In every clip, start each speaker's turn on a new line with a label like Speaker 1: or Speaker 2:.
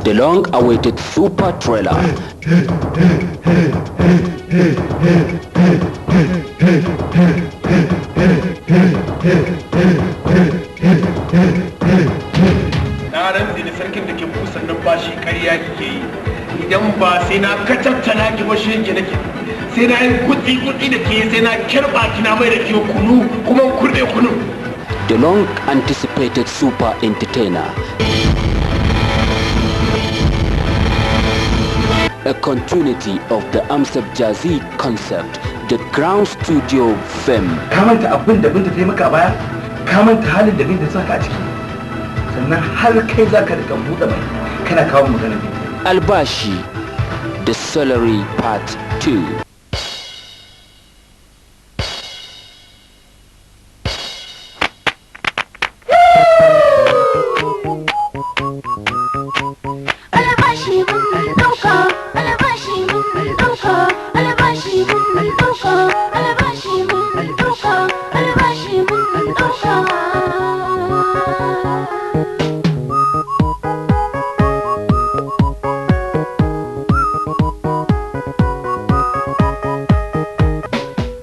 Speaker 1: the long-awaited super trailer.
Speaker 2: Na rantsi da sarkin da ke busan numfashi ƙarya kike yi. Idan ba sai na katattala ki ba shege nake. Sai na yi gutsi da ke, sai na kirba ki na mai da ke kunu kuma kurbe kunu.
Speaker 1: The long-anticipated super entertainer. A continuity of the Amsab Jazzy concept, the Ground Studio film.
Speaker 3: Ka manta abin da binta ta yi maka baya? Ka manta halin da binta saka a ciki? Sannan har kai za ka rika buɗe mai kana kawo magana binta.
Speaker 1: Albashi, the salary part 2.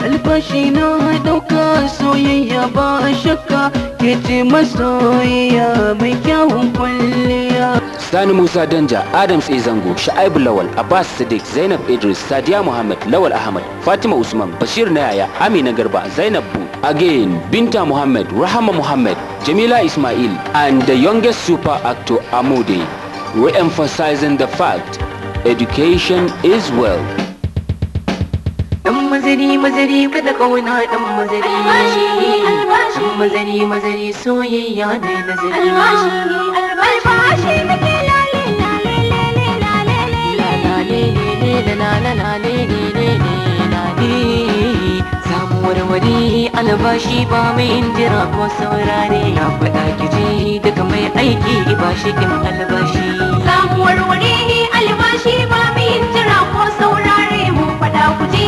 Speaker 4: Albashi na ɗauka soyayya ba shakka ke ce masoyiya mai kyawun kwalliya.
Speaker 1: Sani Musa Danja, Adams A. Zango, Sha'aibu Lawal, Abbas Sadiq, Zainab Idris, Sadiya Muhammad, Lawal Ahmad, Fatima Usman, Bashir Nayaya, Amina Garba, Zainab Bu, again Binta Muhammad, Rahama Muhammad, Jamila Ismail, and the youngest super actor Amude, re-emphasizing the fact education is wealth.
Speaker 4: Mazari kada kauna dan mazari mazari soyayya ne nazari albashi muke samu warware albashi ba mai jira ko saurare ya faɗa kiji daga mai aiki ba shi kin albashi samu warware albashi ba mai jira ko saurare mu faɗa kiji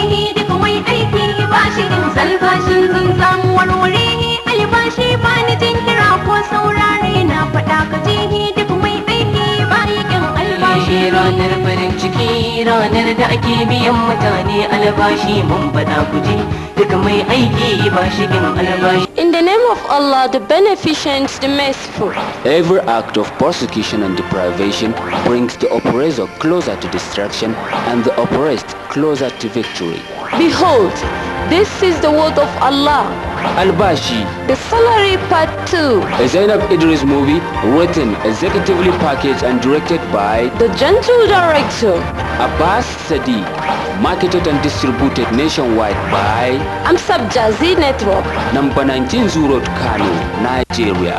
Speaker 4: albashin zan samu warware albashi ba ni jin kira ko saurare na faɗa ka jihi duk mai aiki ba yakin albashi ranar farin ciki ranar da ake biyan mutane albashi mun faɗa ku ji duk mai aiki ba shigin albashi.
Speaker 5: In the name of Allah, the Beneficent, the Merciful.
Speaker 1: Every act of persecution and deprivation brings the oppressor closer to destruction and the oppressed closer to victory.
Speaker 5: Behold, this is the word of Allah.
Speaker 1: Albashi,
Speaker 5: the salary part 2.
Speaker 1: A Zainab Idris movie written, executively packaged and directed by
Speaker 5: the gentle director
Speaker 1: Abbas Sadiq, marketed and distributed nationwide by
Speaker 5: Amsab Jazzy Network,
Speaker 1: number 19 Road, Kano, Nigeria.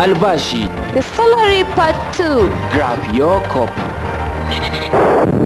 Speaker 1: Albashi,
Speaker 5: the salary part 2.
Speaker 1: Grab your copy.